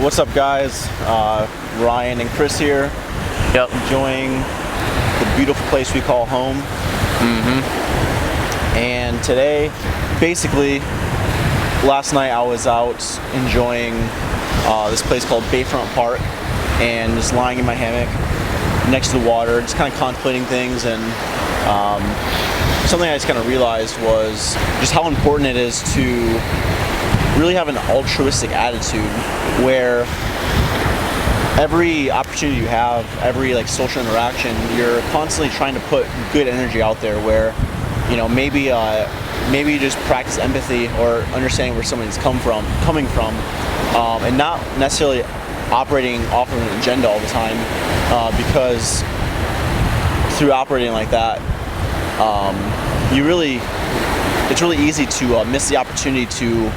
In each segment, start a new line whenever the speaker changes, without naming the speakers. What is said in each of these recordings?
What's up, guys? Ryan and Chris here.
Yep.
Enjoying the beautiful place we call home. And today, basically, last night I was out enjoying this place called Bayfront Park and just lying in my hammock next to the water, just kind of contemplating things. And something I just kind of realized was just how important it is to really have an altruistic attitude where every opportunity you have, every social interaction, you're constantly trying to put good energy out there where, maybe you just practice empathy or understanding where somebody's coming from, and not necessarily operating off of an agenda all the time, because through operating like that, it's really easy to miss the opportunity to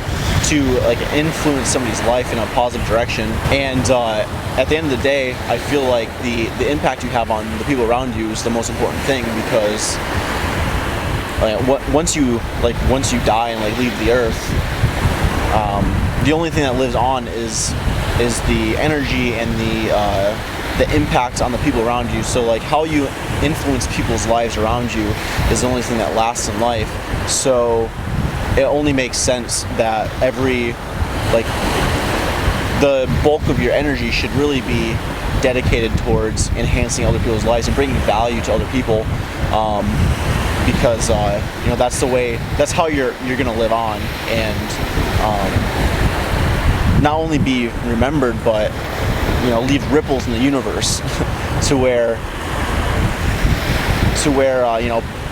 influence somebody's life in a positive direction. And at the end of the day, I feel like the impact you have on the people around you is the most important thing, because once you die and leave the earth, the only thing that lives on is the energy and the impact on the people around you. So how you influence people's lives around you is the only thing that lasts in life. So it only makes sense that the bulk of your energy should really be dedicated towards enhancing other people's lives and bringing value to other people, because that's how you're gonna live on and not only be remembered, but leave ripples in the universe to where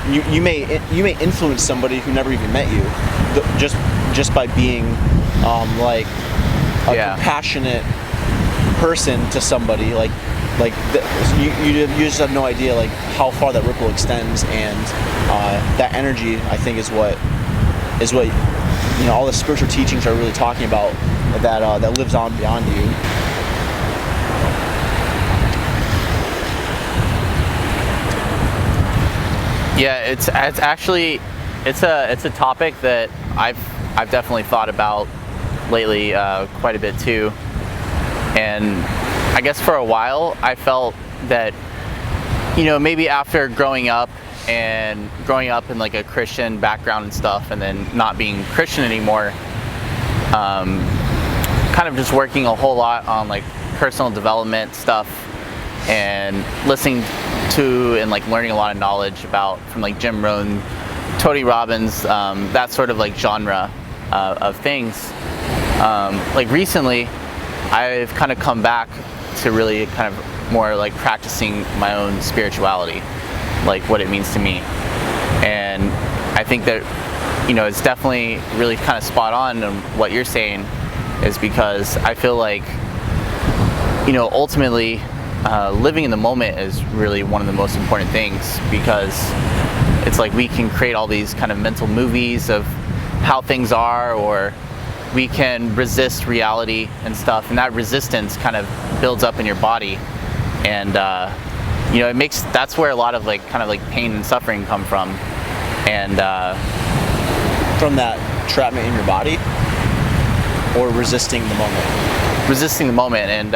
you may influence somebody who never even met you, just by being a compassionate person to somebody. You just have no idea how far that ripple extends, and that energy, I think, is what all the spiritual teachings are really talking about, that lives on beyond you.
Yeah, it's a topic that I've definitely thought about lately quite a bit too. And I guess for a while I felt that maybe after growing up in a Christian background and stuff, and then not being Christian anymore, kind of just working a whole lot on personal development stuff and listening to and learning a lot of knowledge from Jim Rohn, Tony Robbins, that sort of genre of things. Recently, I've kind of come back to really kind of more practicing my own spirituality, what it means to me. And I think that it's definitely really kind of spot on what you're saying, is because I feel ultimately living in the moment is really one of the most important things, because it's we can create all these kind of mental movies of how things are, or we can resist reality and stuff, and that resistance kind of builds up in your body, and that's where a lot of pain and suffering come from, and
from that entrapment in your body, or resisting the moment. And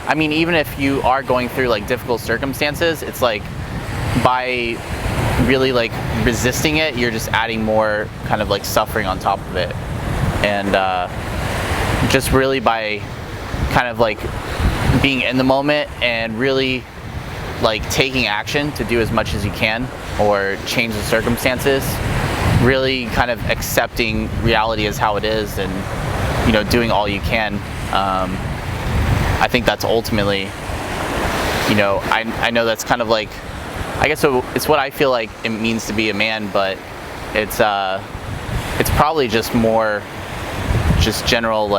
I mean, even if you are going through difficult circumstances, it's by really resisting it, you're just adding more kind of suffering on top of it. And just really by kind of being in the moment and really taking action to do as much as you can or change the circumstances, really kind of accepting reality as how it is, and doing all you can. I think that's ultimately, I know that's kind of I guess it's what I feel it means to be a man, but it's probably just more just general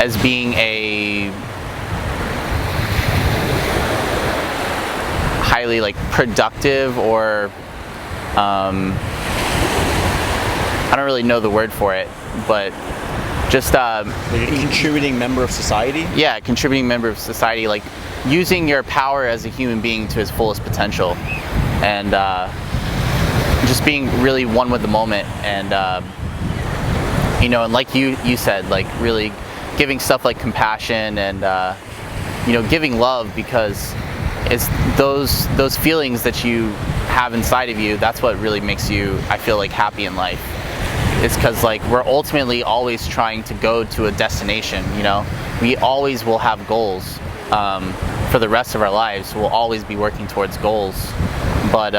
as being a highly productive, or I don't really know the word for it, but just a contributing member of society.
Yeah, contributing member of society, using your power as a human being to its fullest potential, and just being really one with the moment, and You know, and like you said, like really giving stuff like compassion and you know, giving love, because it's those feelings that you have inside of you, that's what really makes you, I feel like, happy in life. It's because like we're ultimately always trying to go to a destination. You know, we always will have goals for the rest of our lives. We'll always be working towards goals, but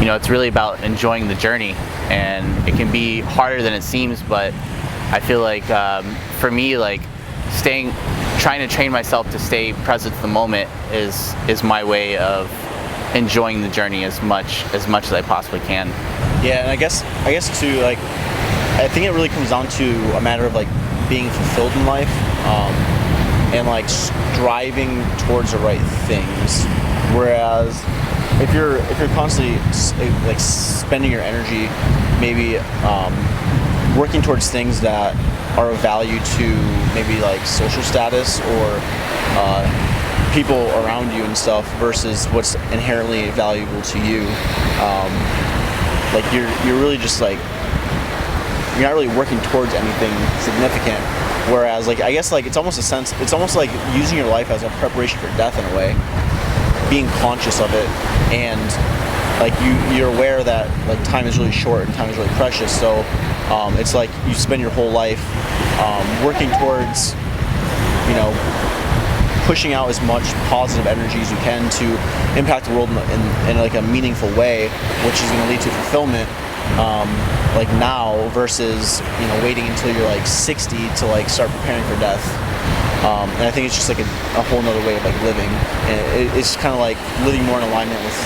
you know, it's really about enjoying the journey, and it can be harder than it seems. But I feel like for me, like trying to train myself to stay present to the moment is my way of enjoying the journey as much as I possibly can.
Yeah, and I guess too, like, I think it really comes down to a matter of like being fulfilled in life, and like striving towards the right things. Whereas if you're constantly like spending your energy, maybe working towards things that are of value to maybe like social status or people around you and stuff, versus what's inherently valuable to you, like you're really just like, you're not really working towards anything significant. Whereas like, I guess like it's almost like using your life as a preparation for death in a way, being conscious of it, and like you're aware that like time is really short and time is really precious. So it's like you spend your whole life working towards, you know, pushing out as much positive energy as you can to impact the world in like a meaningful way, which is going to lead to fulfillment, like now, versus, you know, waiting until you're like 60 to like start preparing for death. And I think it's just like a whole nother way of like living, and it's kind of like living more in alignment with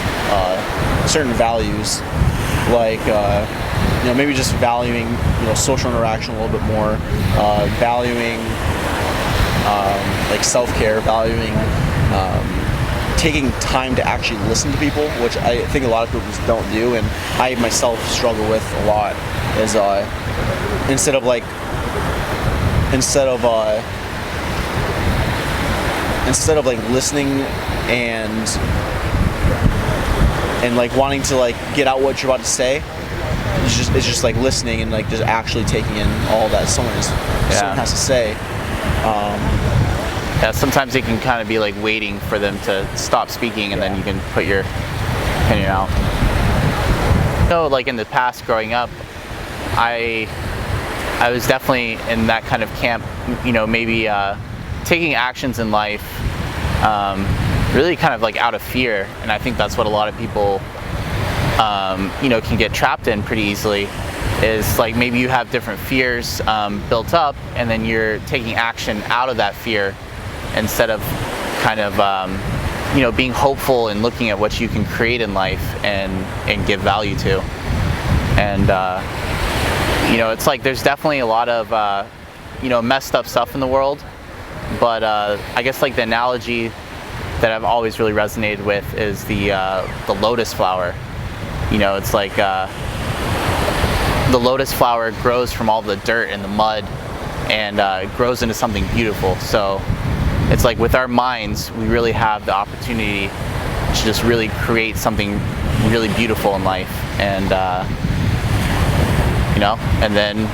certain values, like you know, maybe just valuing, you know, social interaction a little bit more, valuing like self-care, valuing taking time to actually listen to people, which I think a lot of people just don't do, and I myself struggle with a lot. Is instead of like listening and like wanting to like get out what you're about to say, it's just like listening and like just actually taking in all that someone has to say.
Yeah, sometimes it can kind of be like waiting for them to stop speaking, and then you can put your opinion out. So like in the past growing up, I was definitely in that kind of camp, you know, maybe taking actions in life really kind of like out of fear, and I think that's what a lot of people you know, can get trapped in pretty easily. Is like maybe you have different fears built up, and then you're taking action out of that fear instead of kind of you know, being hopeful and looking at what you can create in life and give value to. And you know, it's like there's definitely a lot of you know, messed up stuff in the world, but I guess like the analogy that I've always really resonated with is the lotus flower. You know, it's like the lotus flower grows from all the dirt and the mud, and grows into something beautiful. So it's like with our minds, we really have the opportunity to just really create something really beautiful in life, and you know, and then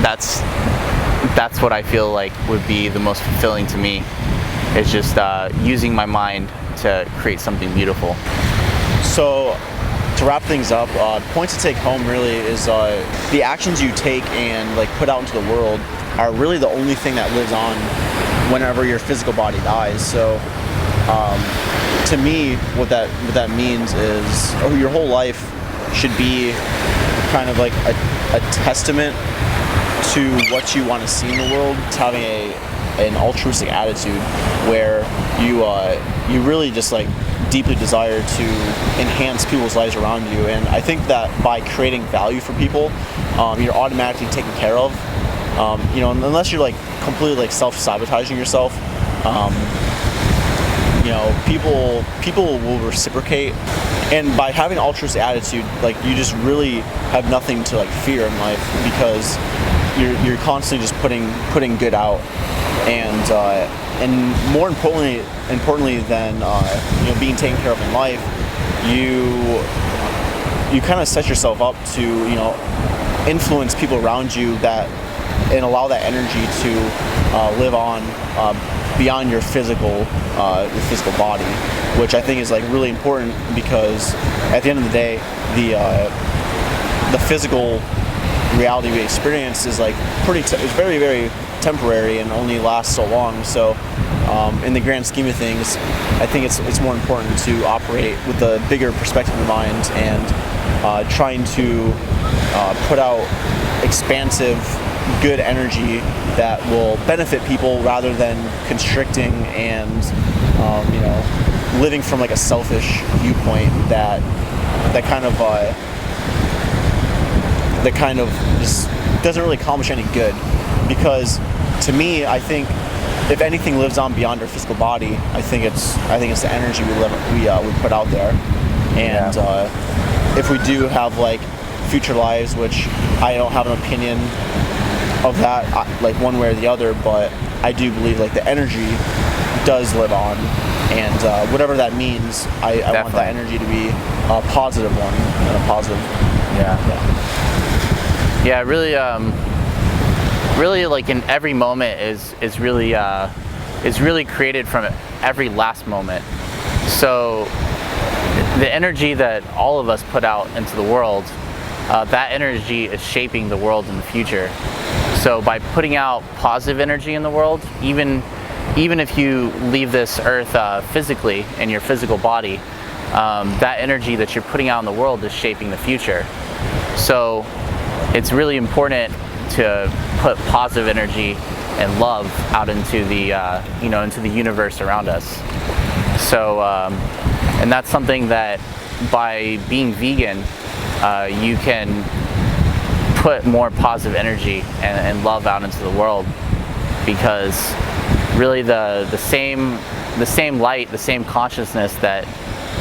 that's what I feel like would be the most fulfilling to me, is just using my mind to create something beautiful.
So to wrap things up, the point to take home really is the actions you take and like put out into the world are really the only thing that lives on whenever your physical body dies. So to me, what that means is your whole life should be kind of like a testament to what you want to see in the world. It's having an altruistic attitude where you really just like deeply desire to enhance people's lives around you. And I think that by creating value for people, you're automatically taken care of. You know, unless you're like completely like self-sabotaging yourself, you know, people will reciprocate. And by having an altruistic attitude, like you just really have nothing to like fear in life, because you're constantly just putting good out. And more importantly than you know, being taken care of in life, you kind of set yourself up to, you know, influence people around you that and allow that energy to live on beyond your physical body, which I think is like really important, because at the end of the day, the physical reality we experience is like it's very, very temporary and only lasts so long. So in the grand scheme of things, I think it's more important to operate with a bigger perspective in mind, and trying to put out expansive, good energy that will benefit people rather than constricting and living from like a selfish viewpoint that kind of just doesn't really accomplish any good. Because to me, I think if anything lives on beyond our physical body, I think it's the energy we put out there. And if we do have like future lives, which I don't have an opinion of that, like one way or the other, but I do believe like the energy does live on, and whatever that means, I want that energy to be a positive one and a positive.
Yeah, really like in every moment is really created from every last moment. So the energy that all of us put out into the world, that energy is shaping the world in the future. So by putting out positive energy in the world, even if you leave this earth physically in your physical body, that energy that you're putting out in the world is shaping the future. So it's really important to put positive energy and love out into the into the universe around us. So and that's something that by being vegan, you can put more positive energy and love out into the world, because really the same light, the same consciousness that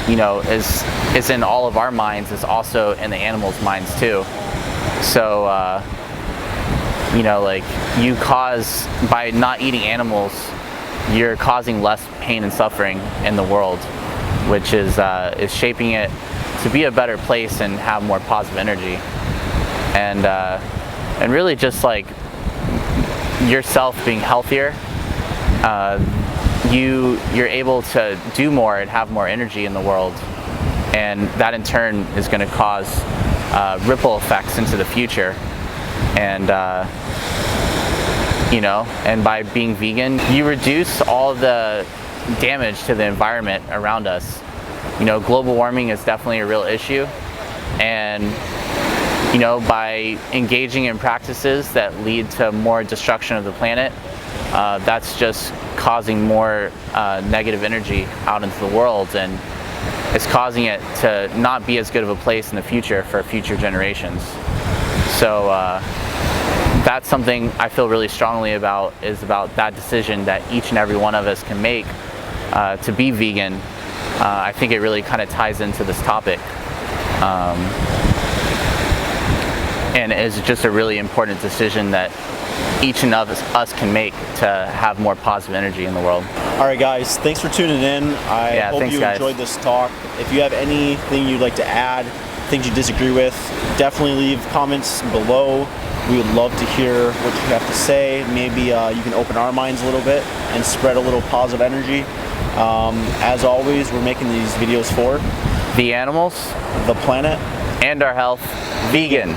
is in all of our minds is also in the animals' minds too. So like by not eating animals, you're causing less pain and suffering in the world, which is shaping it to be a better place and have more positive energy. And really just like yourself being healthier, you're able to do more and have more energy in the world, and that in turn is going to cause ripple effects into the future. And and by being vegan, you reduce all the damage to the environment around us. Global warming is definitely a real issue, and by engaging in practices that lead to more destruction of the planet, that's just causing more negative energy out into the world, and it's causing it to not be as good of a place in the future for future generations. So that's something I feel really strongly about, is about that decision that each and every one of us can make to be vegan. I think it really kind of ties into this topic. And is just a really important decision that each and of us can make to have more positive energy in the world.
All right, guys, thanks for tuning in. I hope you enjoyed this talk. If you have anything you'd like to add, things you disagree with, definitely leave comments below. We would love to hear what you have to say. Maybe you can open our minds a little bit and spread a little positive energy. As always, we're making these videos for
the animals,
the planet,
and our health. Vegan.